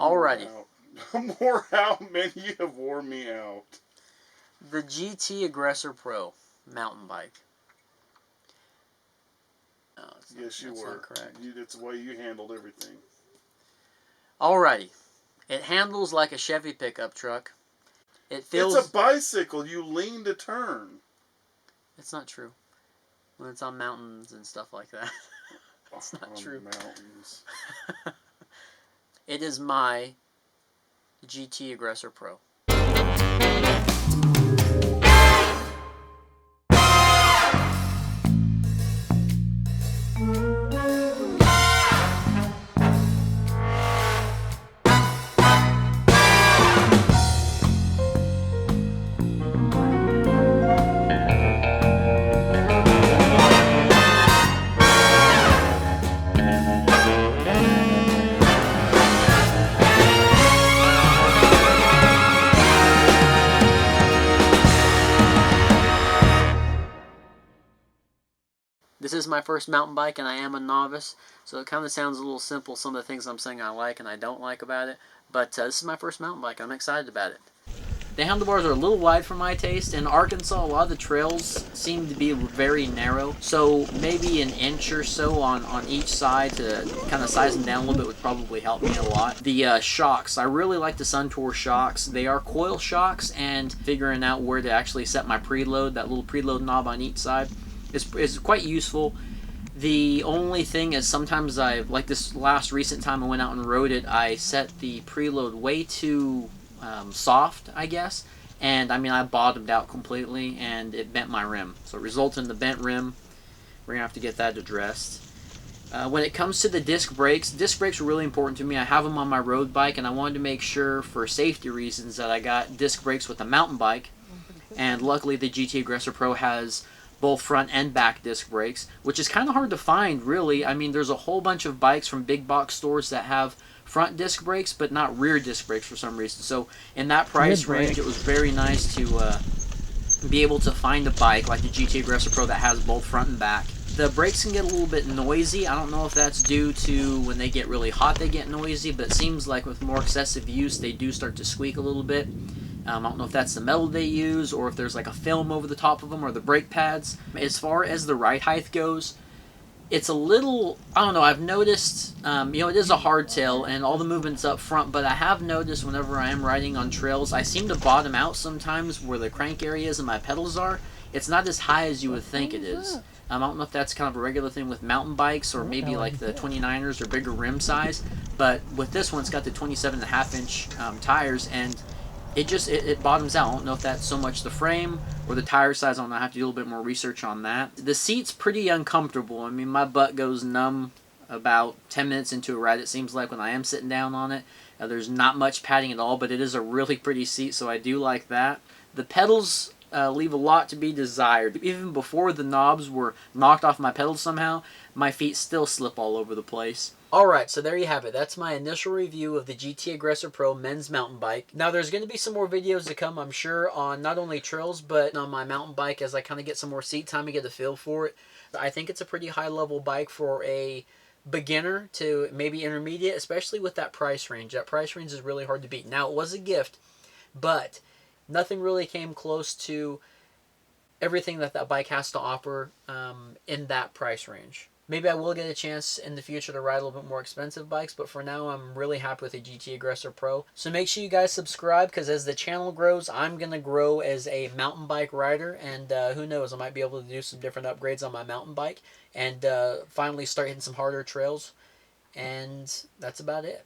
Alrighty. More out, man. You have worn me out. The GT Aggressor Pro mountain bike. No, yes, you were. Correct. It's the way you handled everything. Alrighty. It handles like a Chevy pickup truck. It feels... It's a bicycle. You lean to turn. It's not true. When it's on mountains and stuff like that. It's not true. Mountains. It is my GT Aggressor Pro. This is my first mountain bike, and I am a novice, so it kind of sounds a little simple, some of the things I'm saying I like and I don't like about it, but this is my first mountain bike. I'm excited about it. The handlebars are a little wide for my taste. In Arkansas, a lot of the trails seem to be very narrow, so maybe an inch or so on each side to kind of size them down a little bit would probably help me a lot. The shocks, I really like the Suntour shocks. They are coil shocks, and figuring out where to actually set my preload, that little preload knob on each side, is quite useful. The only thing is sometimes like this last recent time I went out and rode it, I set the preload way too soft, I guess, and I mean I bottomed out completely and it bent my rim, so it resulted in the bent rim. We're gonna have to get that addressed. When it comes to the disc brakes are really important to me. I have them on my road bike, and I wanted to make sure for safety reasons that I got disc brakes with a mountain bike, and luckily the GT Aggressor Pro has both front and back disc brakes, which is kind of hard to find, really. I mean, there's a whole bunch of bikes from big box stores that have front disc brakes, but not rear disc brakes for some reason. So in that price range, it was very nice to be able to find a bike like the GT Aggressor Pro that has both front and back. The brakes can get a little bit noisy. I don't know if that's due to when they get really hot they get noisy, but it seems like with more excessive use they do start to squeak a little bit. I don't know if that's the metal they use or if there's like a film over the top of them or the brake pads. As far as the ride height goes, it's a little, I don't know, I've noticed, it is a hardtail and all the movement's up front, but I have noticed whenever I am riding on trails, I seem to bottom out sometimes where the crank areas and my pedals are. It's not as high as you would think it is. I don't know if that's kind of a regular thing with mountain bikes or maybe like the 29ers or bigger rim size, but with this one it's got the 27.5 inch tires, and it bottoms out. I don't know if that's so much the frame or the tire size. I don't know. I have to do a little bit more research on that. The seat's pretty uncomfortable. I mean, my butt goes numb about 10 minutes into a ride, it seems like, when I am sitting down on it. There's not much padding at all, but it is a really pretty seat, so I do like that. The pedals leave a lot to be desired. Even before the knobs were knocked off my pedals somehow, my feet still slip all over the place. Alright, so there you have it. That's my initial review of the GT Aggressor Pro men's mountain bike. Now there's going to be some more videos to come, I'm sure, on not only trails, but on my mountain bike as I kind of get some more seat time and get a feel for it. I think it's a pretty high-level bike for a beginner to maybe intermediate, especially with that price range. That price range is really hard to beat. Now, it was a gift, but nothing really came close to everything that that bike has to offer in that price range. Maybe I will get a chance in the future to ride a little bit more expensive bikes, but for now I'm really happy with the GT Aggressor Pro. So make sure you guys subscribe, because as the channel grows, I'm going to grow as a mountain bike rider, and who knows, I might be able to do some different upgrades on my mountain bike, and finally start hitting some harder trails, and that's about it.